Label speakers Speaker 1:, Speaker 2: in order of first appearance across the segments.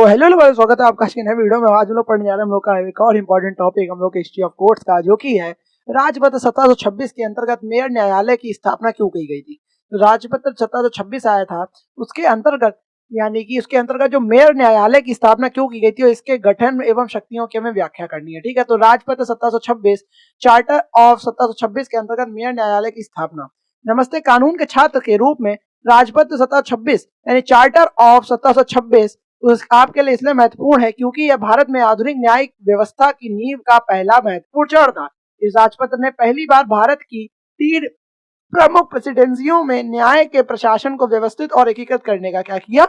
Speaker 1: Hello भाई, स्वागत है आपका आज के नए वीडियो में। आज हम लोग पढ़ने जा रहे हैं हम लोग का एक और इम्पोर्टेंट टॉपिक हम लोग के हिस्ट्री ऑफ कोर्ट्स का, जो कि है राजपत्र 1726 के अंतर्गत मेयर न्यायालय की स्थापना क्यों की गई थी। तो राजपत्र 1726 आया था, उसके अंतर्गत यानी कि उसके अंतर्गत जो मेयर न्यायालय की स्थापना क्यों की गई थी और इसके गठन एवं शक्तियों की हमें व्याख्या करनी है। ठीक है, तो राजपत्र 1726 चार्टर ऑफ 1726 के अंतर्गत मेयर न्यायालय की स्थापना। नमस्ते, कानून के छात्र के रूप में राजपत्र 1726 यानी चार्टर ऑफ 1726 आपके लिए इसलिए महत्वपूर्ण है क्योंकि यह भारत में आधुनिक न्यायिक व्यवस्था की नींव का पहला महत्वपूर्ण चरण था। इस राजपत्र ने पहली बार भारत की 3 प्रमुख प्रेसिडेंसियों में न्याय के प्रशासन को व्यवस्थित और एकीकृत करने का क्या किया,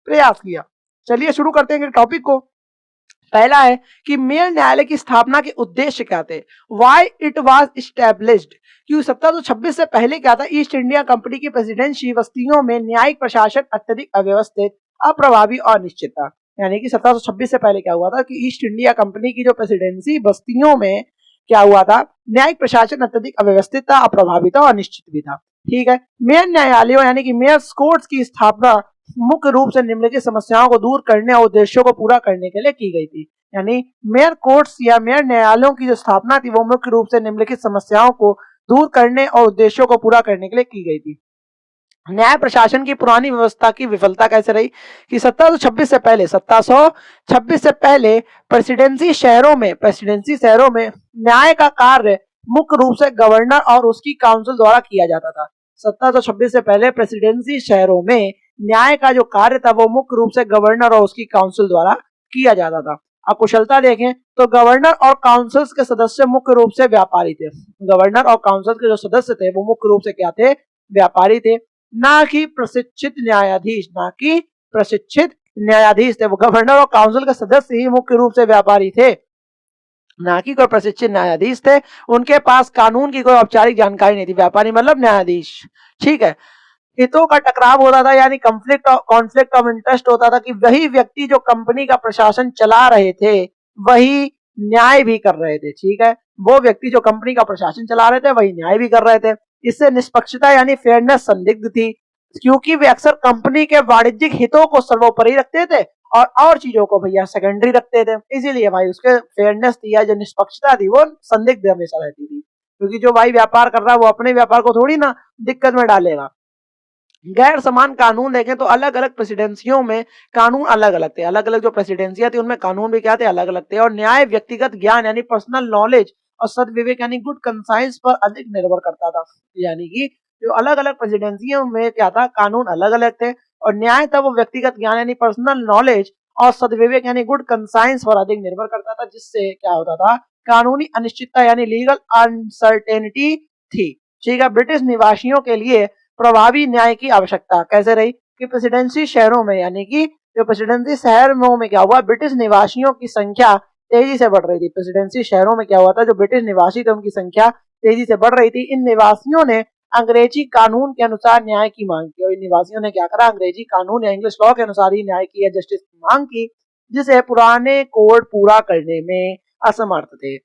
Speaker 1: प्रयास किया। चलिए शुरू करते हैं टॉपिक को। पहला है कि मेयर न्यायालय की स्थापना के उद्देश्य क्या थे, व्हाई इट वाज एस्टैब्लिश्ड। क्योंकि 1726 से पहले क्या था, ईस्ट इंडिया कंपनी की प्रेसिडेंसी बस्तियों में न्यायिक प्रशासन अत्यधिक अव्यवस्थित, अप्रभावी और निश्चित था। यानी कि 1726 से पहले क्या हुआ था कि ईस्ट इंडिया कंपनी की जो प्रेसिडेंसी बस्तियों में क्या हुआ था, न्यायिक प्रशासन अत्यधिक अव्यवस्थित था, अप्रभावी था और निश्चित भी था। ठीक है, मेयर न्यायालयों यानी कि मेयर्स कोर्ट्स की स्थापना मुख्य रूप से निम्नलिखित समस्याओं को दूर करने और उद्देश्यों को पूरा करने के लिए की गई थी। यानी मेयर कोर्ट्स या मेयर न्यायालयों की जो स्थापना थी वो मुख्य रूप से निम्नलिखित समस्याओं को दूर करने और उद्देश्यों को पूरा करने के लिए की गई थी। न्याय प्रशासन की पुरानी व्यवस्था की विफलता कैसे रही कि 1726 से पहले प्रेसिडेंसी शहरों में न्याय का कार्य मुख्य रूप से गवर्नर और उसकी काउंसिल द्वारा किया जाता था। 1726 से पहले प्रेसिडेंसी शहरों में न्याय का जो कार्य था वो मुख्य रूप से गवर्नर और उसकी काउंसिल द्वारा किया जाता था। अब कुशलता देखें तो गवर्नर और काउंसिल के सदस्य मुख्य रूप से व्यापारी थे। गवर्नर और काउंसिल के जो सदस्य थे वो मुख्य रूप से क्या थे, व्यापारी थे, ना कि प्रशिक्षित न्यायाधीश थे। वो गवर्नर और काउंसिल के सदस्य ही मुख्य रूप से व्यापारी थे, ना कि कोई प्रशिक्षित न्यायाधीश थे। उनके पास कानून की कोई औपचारिक जानकारी नहीं थी। व्यापारी मतलब न्यायाधीश। ठीक है, हितों का टकराव होता था यानी कॉन्फ्लिक्ट ऑफ इंटरेस्ट होता था कि वही व्यक्ति जो कंपनी का प्रशासन चला रहे थे वही न्याय भी कर रहे थे। ठीक है, वो व्यक्ति जो कंपनी का प्रशासन चला रहे थे वही न्याय भी कर रहे थे। इससे निष्पक्षता यानी फेयरनेस संदिग्ध थी, क्योंकि वे अक्सर कंपनी के वाणिज्यिक हितों को सर्वोपरि रखते थे और चीजों को भैया सेकेंडरी रखते थे। इसीलिए भाई उसके फेयरनेस थी या जो निष्पक्षता थी वो संदिग्ध हमेशा रहती थी, क्योंकि जो भाई व्यापार कर रहा है वो अपने व्यापार को थोड़ी ना दिक्कत में डालेगा। गैर समान कानून देखें तो अलग अलग प्रेसिडेंसियों में कानून अलग अलग थे। अलग अलग जो प्रेसिडेंसियां थी उनमें कानून भी क्या थे, अलग अलग थे। और न्याय व्यक्तिगत ज्ञान यानी पर्सनल नॉलेज और सद्विवेक यानी गुड कंसाइंस पर अधिक निर्भर करता था। यानी कि जो अलग अलग प्रेसिडेंसियों में क्या था, कानून अलग अलग थे और न्याय था वो व्यक्तिगत ज्ञान यानी पर्सनल नॉलेज और सद्विवेक यानी गुड कंसाइंस पर अधिक निर्भर करता था, जिससे क्या होता था, कानूनी अनिश्चितता यानी लीगल अनसर्टेनिटी थी। ठीक है, ब्रिटिश निवासियों के लिए प्रभावी न्याय की आवश्यकता कैसे रही कि प्रेसिडेंसी शहरों में यानी कि जो प्रेसिडेंसी शहरों में क्या हुआ, ब्रिटिश निवासियों की संख्या तेजी से बढ़ रही थी। प्रेसिडेंसी शहरों में क्या हुआ था, जो ब्रिटिश निवासी थे उनकी संख्या तेजी से बढ़ रही थी। इन निवासियों ने अंग्रेजी कानून के अनुसार न्याय की मांग की और इन निवासियों ने क्या करा, अंग्रेजी कानून या इंग्लिश लॉ के अनुसार ही न्याय की या जस्टिस की मांग की, जिसे पुराने कोड पूरा करने में असमर्थ थे।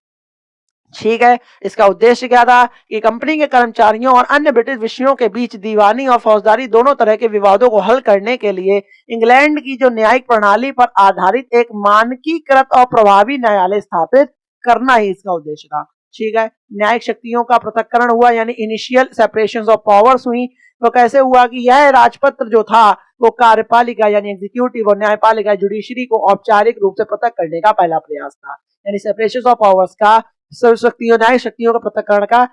Speaker 1: ठीक है, इसका उद्देश्य क्या था कि कंपनी के कर्मचारियों और अन्य ब्रिटिश विषयों के बीच दीवानी और फौजदारी दोनों तरह के विवादों को हल करने के लिए इंग्लैंड की जो न्यायिक प्रणाली पर आधारित एक मानकीकृत और प्रभावी न्यायालय स्थापित करना ही इसका उद्देश्य था। ठीक है, न्यायिक शक्तियों का पृथक्करण हुआ यानी इनिशियल सेपरेशन ऑफ पावर्स हुई। तो कैसे हुआ कि यह राजपत्र जो था वो कार्यपालिका यानी एग्जीक्यूटिव और न्यायपालिका जुडिशरी को औपचारिक रूप से पृथक करने का पहला प्रयास था। यानी सेपरेशन ऑफ पावर्स का न्यायिक शक्तियों का पृथक्करण का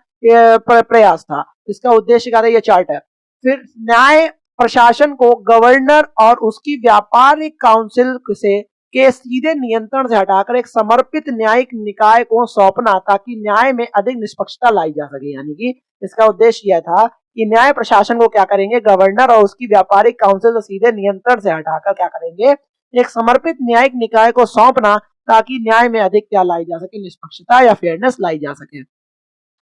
Speaker 1: प्रयास था। इसका उद्देश्य क्या था, ये चार्ट है। फिर न्याय प्रशासन को गवर्नर और उसकी व्यापारिक काउंसिल से के सीधे नियंत्रण से हटाकर एक समर्पित न्यायिक निकाय को सौंपना, ताकि न्याय में अधिक निष्पक्षता लाई जा सके। यानी कि इसका उद्देश्य यह था कि न्याय प्रशासन को क्या करेंगे, गवर्नर और उसकी व्यापारिक काउंसिल से सीधे नियंत्रण से हटाकर क्या करेंगे, एक समर्पित न्यायिक निकाय को सौंपना, ताकि न्याय में अधिक क्या लाई जा सके, निष्पक्षता या फेयरनेस लाई जा सके।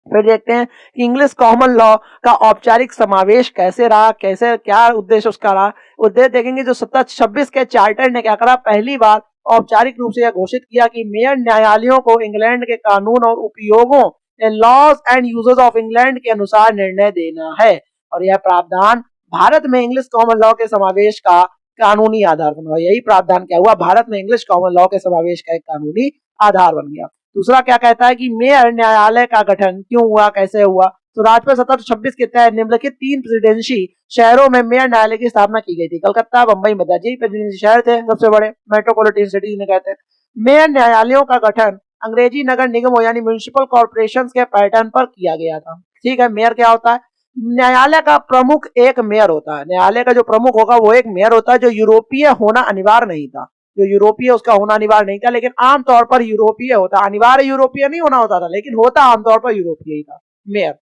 Speaker 1: फिर देखते हैं कि इंग्लिश कॉमन लॉ का औपचारिक समावेश कैसे रहा, कैसे क्या उद्देश्य उसका रहा। उद्देश्य देखेंगे जो 1726 के चार्टर ने क्या करा, पहली बार औपचारिक रूप से यह घोषित किया कि मेयर न्यायालयों को इंग्लैंड के कानून और उपयोगों laws and usages of England के अनुसार निर्णय देना है। और यह प्रावधान भारत में इंग्लिश कॉमन लॉ के समावेश का कानूनी आधार बना। यही प्रावधान क्या हुआ, भारत में इंग्लिश कॉमन लॉ के समावेश का एक कानूनी आधार बन गया। दूसरा क्या कहता है कि मेयर न्यायालय का गठन क्यों हुआ, कैसे हुआ, तो राजपत्र 1726 के तहत निम्नलिखित 3 प्रेसिडेंसी शहरों में मेयर न्यायालय की स्थापना की गई थी। कलकत्ता, बंबई, मद्रास, यही प्रेसिडेंसी शहर थे सबसे बड़े, मेट्रोपॉलिटन सिटीज इन्हें कहते हैं। मेयर न्यायालयों का गठन अंग्रेजी नगर निगमों यानी म्युनिसिपल कॉर्पोरेशन के पैटर्न पर किया गया था। ठीक है, मेयर क्या होता है, न्यायालय का प्रमुख एक मेयर होता है। न्यायालय का जो प्रमुख होगा वो एक मेयर होता है, जो यूरोपीय होना अनिवार्य नहीं था, जो यूरोपीय उसका होना अनिवार्य नहीं था, लेकिन आमतौर पर यूरोपीय होता, अनिवार्य यूरोपीय नहीं होना होता था, लेकिन होता आमतौर पर यूरोपीय ही था मेयर।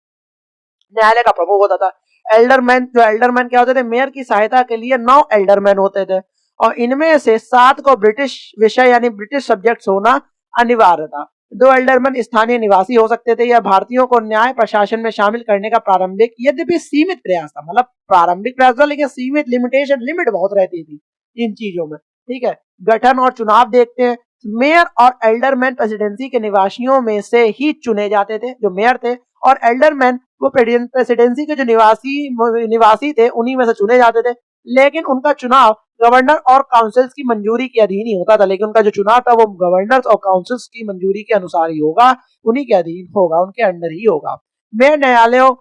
Speaker 1: न्यायालय का प्रमुख होता था। एल्डरमैन, जो एल्डरमैन क्या होते थे, मेयर की सहायता के लिए 9 एल्डरमैन होते थे और इनमें से 7 को ब्रिटिश विषय यानी ब्रिटिश सब्जेक्ट्स होना अनिवार्य था। 2 एल्डरमैन स्थानीय निवासी हो सकते थे। यह भारतीयों को न्याय प्रशासन में शामिल करने का प्रारंभिक यद्यपि सीमित प्रयास था, मतलब प्रारंभिक प्रयास था लेकिन सीमित, लिमिट बहुत रहती थी इन चीजों में। ठीक है, गठन और चुनाव देखते हैं। मेयर और एल्डरमैन प्रेसिडेंसी के निवासियों में से ही चुने जाते थे, जो मेयर थे, और एल्डरमैन वो प्रेसिडेंसी के जो निवासी थे उन्हीं में से चुने जाते थे, लेकिन उनका चुनाव गवर्नर और काउंसिल्स की मंजूरी के अधीन ही होता था। लेकिन उनका जो चुनाव था वो गवर्नर और काउंसिल्स की मंजूरी के अनुसार ही होगा, उन्हीं के अधीन होगा, उनके अंडर ही होगा। मेयर न्यायालयों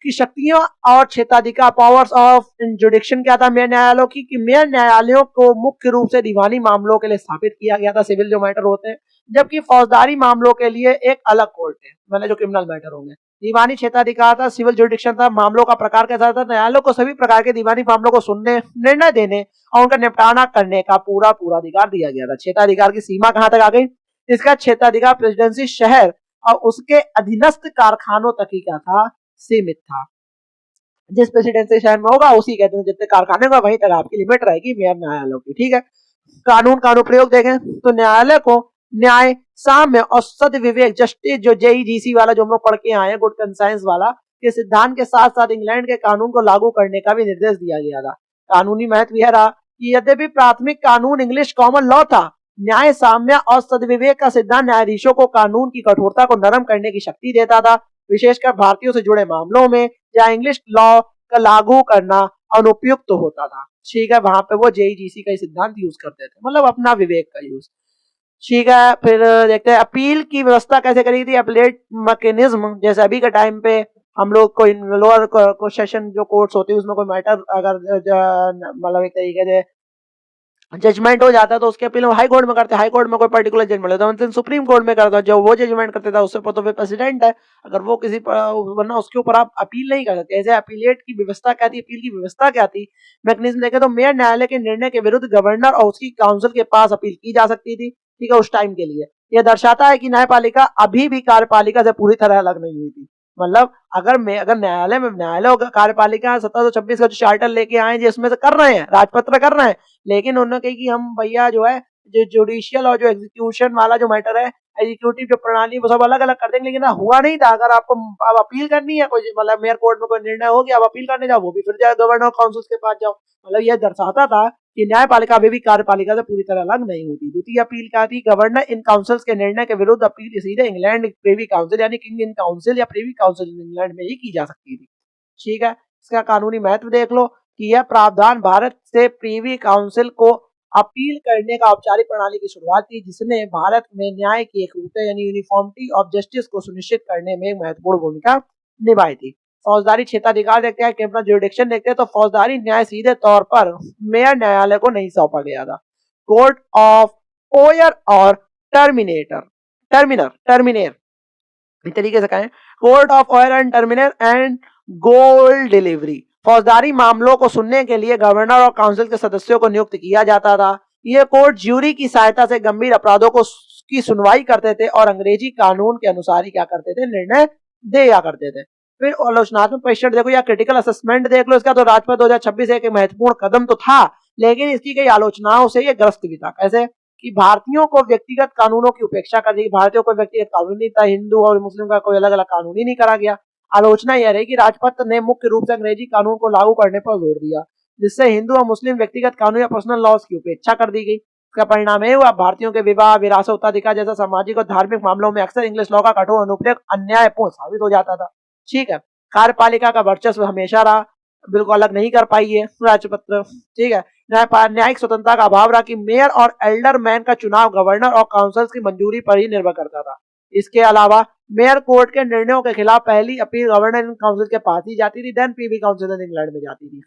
Speaker 1: की शक्तियां और क्षेत्राधिकार, पावर्स ऑफ जुडिक्शन क्या था मेयर न्यायालयों की, कि मेयर न्यायालयों को मुख्य रूप से दीवानी मामलों के लिए स्थापित किया गया था, सिविल जो मैटर होते हैं, जबकि फौजदारी मामलों के लिए एक अलग कोर्ट है, मतलब जो क्रिमिनल मैटर होंगे। दीवानी क्षेत्राधिकार था, सिविल जुडिक्शन था, मामलों का प्रकार कैसा था, न्यायालयों को सभी प्रकार के दीवानी मामलों को सुनने, निर्णय देने और उनका निपटारा करने का पूरा अधिकार दिया गया था। क्षेत्राधिकार की सीमा कहां तक आ गई, इसका क्षेत्राधिकार प्रेसिडेंसी शहर और उसके अधीनस्थ कारखानों तक ही क्या था, सीमित था। जिस प्रेसिडेंसी शहर में होगा उसी के अधीन जितने कारखाने होगा वहीं तक आपकी लिमिट रहेगी मेयर न्यायालयों की। ठीक है, कानून प्रयोग देखें तो न्यायालय को न्याय, साम्य और सद्विवेक, जस्टिस, जो जेईजीसी वाला जो हम लोग पढ़ के आए हैं, गुड कंसाइंस वाला, के सिद्धांत के साथ साथ इंग्लैंड के कानून को लागू करने का भी निर्देश दिया गया था। कानूनी महत्व यह रहा कि यद्यपि प्राथमिक कानून इंग्लिश कॉमन लॉ था, न्याय, साम्य और सद्विवेक का सिद्धांत न्यायाधीशों को कानून की कठोरता को नरम करने की शक्ति देता था, विशेषकर भारतीयों से जुड़े मामलों में जहां इंग्लिश लॉ का लागू करना अनुपयुक्त होता था। ठीक है, वहां पे वो जेईजीसी का सिद्धांत यूज करते थे, मतलब अपना विवेक का यूज। ठीक है, फिर देखते हैं अपील की व्यवस्था कैसे करी थी, अपीलेट मैकेनिज्म, जैसे अभी के टाइम पे हम लोग कोई लोअर को सेशन जो कोर्ट्स होती है उसमें कोई मैटर अगर मतलब एक तरीके से जजमेंट हो जाता है तो उसके अपील हाई कोर्ट में करते हैं, हाई कोर्ट में कोई पर्टिकुलर जजमेंट होता है सुप्रीम कोर्ट में करता है, जो वो जजमेंट करते था उससे तो फिर प्रेसिडेंट है, अगर वो किसी वरना उसके ऊपर आप अपील नहीं कर सकते। ऐसे अपीलेट की व्यवस्था क्या थी, अपील की व्यवस्था क्या थी, मैकेनिज्म देखे तो मेयर न्यायालय के निर्णय के विरुद्ध गवर्नर और उसकी काउंसिल के पास अपील की जा सकती थी। ठीक है, उस टाइम के लिए यह दर्शाता है कि न्यायपालिका अभी भी कार्यपालिका से पूरी तरह अलग नहीं हुई थी। मतलब अगर न्यायालय कार्यपालिका 1726 का जो चार्टर लेके आए जिसमें से कर रहे हैं, राजपत्र कर रहे हैं, लेकिन उन्होंने कही कि हम भैया जो है जो जुडिशियल और जो एग्जीक्यूशन वाला जो मैटर है, एग्जीक्यूटिव जो प्रणाली वो सब अलग अलग कर देंगे, लेकिन हुआ नहीं था। अगर आपको अब अपील करनी है, कोई मतलब मेयर कोर्ट में कोई निर्णय हो गया, आप अपील करने जाओ, वो भी फिर जाए गवर्नर काउंसिल के पास जाओ। मतलब यह दर्शाता था कि न्यायपालिका अभी भी कार्यपालिका से पूरी तरह अलग नहीं हुई। द्वितीय अपील क्या थी, गवर्नर इन काउंसिल्स के निर्णय के विरुद्ध अपील सीधे इंग्लैंड प्रिवी काउंसिल यानी किंग इन काउंसिल या प्रिवी काउंसिल इंग्लैंड में ही की जा सकती थी। ठीक है, इसका कानूनी महत्व देख लो कि यह प्रावधान भारत से प्रिवी काउंसिल को अपील करने का औपचारिक प्रणाली की शुरुआत की, जिसने भारत में न्याय की एकरूपता यानी यूनिफॉर्मिटी ऑफ जस्टिस को सुनिश्चित करने में महत्वपूर्ण भूमिका निभाई थी। फौजदारी क्षेत्राधिकार देखते हैं, क्रिमिनल जुरिडिक्शन देखते हैं, तो फौजदारी न्याय सीधे तौर पर मेयर न्यायालय को नहीं सौंपा गया था। कोर्ट ऑफ ओयर और टर्मिनेर इस तरीके से कहें, court of oyer and terminer and gaol delivery, फौजदारी मामलों को सुनने के लिए गवर्नर और काउंसिल के सदस्यों को नियुक्त किया जाता था। यह कोर्ट ज्यूरी की सहायता से गंभीर अपराधों को की सुनवाई करते थे और अंग्रेजी कानून के अनुसार ही क्या करते थे, निर्णय दिया करते थे। फिर आलोचनात्मक परीक्षण देखो या क्रिटिकल असेसमेंट देख लो, इसका तो राजपत्र 2026 एक महत्वपूर्ण कदम तो था, लेकिन इसकी कई आलोचनाओं से यह ग्रस्त भी था। कैसे कि भारतीयों को व्यक्तिगत कानूनों की उपेक्षा कर दी, भारतीयों को व्यक्तिगत कानून नहीं था, हिंदू और मुस्लिम का कोई अलग अलग कानून ही नहीं करा गया। आलोचना यह रही कि राजपत्र ने मुख्य रूप से अंग्रेजी कानून को लागू करने पर जोर दिया, जिससे हिंदू और मुस्लिम व्यक्तिगत कानून या पर्सनल लॉज की उपेक्षा कर दी गई। इसका परिणाम यह हुआ भारतीयों के विवाह, विरासत, उत्तराधिकार जैसा सामाजिक और धार्मिक मामलों में अक्सर इंग्लिश लॉ का कठोर अनुप्रयोग अन्यायपूर्ण साबित हो जाता था। ठीक है, कार्यपालिका का वर्चस्व हमेशा रहा, बिल्कुल अलग नहीं कर पाई है राजपत्र। ठीक है, न्यायिक स्वतंत्रता का अभाव रहा कि मेयर और एल्डरमैन का चुनाव गवर्नर और काउंसिल्स की मंजूरी पर ही निर्भर करता था। इसके अलावा मेयर कोर्ट के निर्णयों के खिलाफ पहली अपील गवर्नर काउंसिल के पास ही जाती थी, देन प्रीवी काउंसिल इंग्लैंड में जाती थी।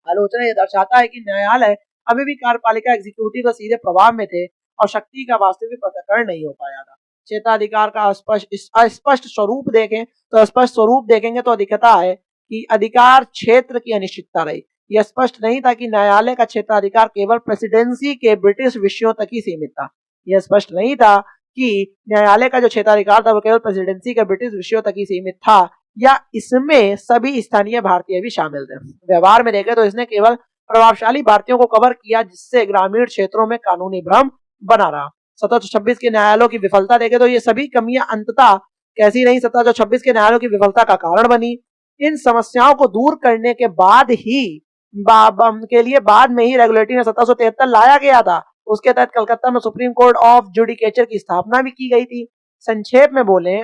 Speaker 1: आलोचना यह दर्शाता है कि न्यायालय अभी भी कार्यपालिका एग्जीक्यूटिव के सीधे प्रभाव में थे और शक्ति का वास्तविक पृथक्करण नहीं हो पाया था। क्षेत्राधिकार का अस्पष्ट स्वरूप देखें तो स्पष्ट स्वरूप देखेंगे तो दिखता है कि अधिकार क्षेत्र की अनिश्चितता रही। यह स्पष्ट नहीं था कि न्यायालय का क्षेत्राधिकार केवल प्रेसिडेंसी के ब्रिटिश विषयों तक ही सीमित था। यह स्पष्ट नहीं था कि न्यायालय का जो क्षेत्राधिकार था वो केवल प्रेसिडेंसी के ब्रिटिश विषयों तक ही सीमित था या इसमें सभी स्थानीय भारतीय भी शामिल थे। व्यवहार में देखें तो इसने केवल प्रभावशाली भारतीयों को कवर किया, जिससे ग्रामीण क्षेत्रों में कानूनी भ्रम बना रहा। 1726 के न्यायालयों की विफलता देखें तो ये सभी कमियां अंततः कैसी रही, 1726 के न्यायालयों की विफलता का कारण बनी। इन समस्याओं को दूर करने के बाद ही बाद में ही रेगुलेटरी में 1773 लाया गया था। उसके तहत कलकत्ता में सुप्रीम कोर्ट ऑफ जुडिकेचर की स्थापना भी की गई थी। संक्षेप में बोले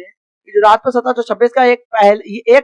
Speaker 1: कि गुजरात पर 1726 का एक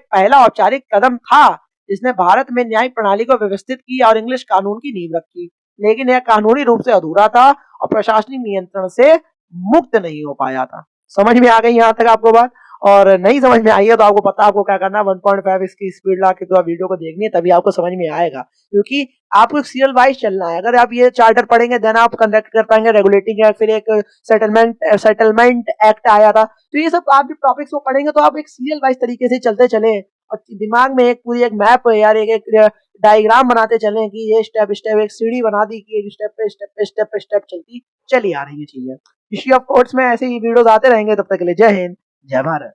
Speaker 1: पहला औपचारिक कदम था जिसने भारत में न्यायिक प्रणाली को व्यवस्थित किया और इंग्लिश कानून की नींव रखी, लेकिन यह कानूनी रूप से अधूरा था और प्रशासनिक नियंत्रण से मुक्त नहीं हो पाया था। समझ में आ गई यहाँ तक आपको बात? और नहीं समझ में आई है तो आपको पता आपको क्या करना है, 1.5 इसकी स्पीड ला के तो वीडियो को देखनी है, तभी आपको समझ में आएगा, क्योंकि आपको सीरियल वाइज चलना है। अगर आप ये चार्टर पढ़ेंगे देन आप कंडक्ट कर पाएंगे रेगुलेटिंग एक्ट, फिर एक सेटलमेंट एक्ट आया था, तो ये सब आप जब टॉपिक्स को पढ़ेंगे तो आप एक सीरियल वाइज तरीके से चलते चले और दिमाग में एक पूरी एक मैप यार एक डायग्राम बनाते चले कि ये स्टेप एक सीढ़ी बना दी कि एक स्टेप पे स्टेप चलती चली आ रही है चीजें। हिस्ट्री ऑफ कोर्ट्स में ऐसे ही वीडियोस आते रहेंगे, तब तक के लिए जय हिंद, जय भारत।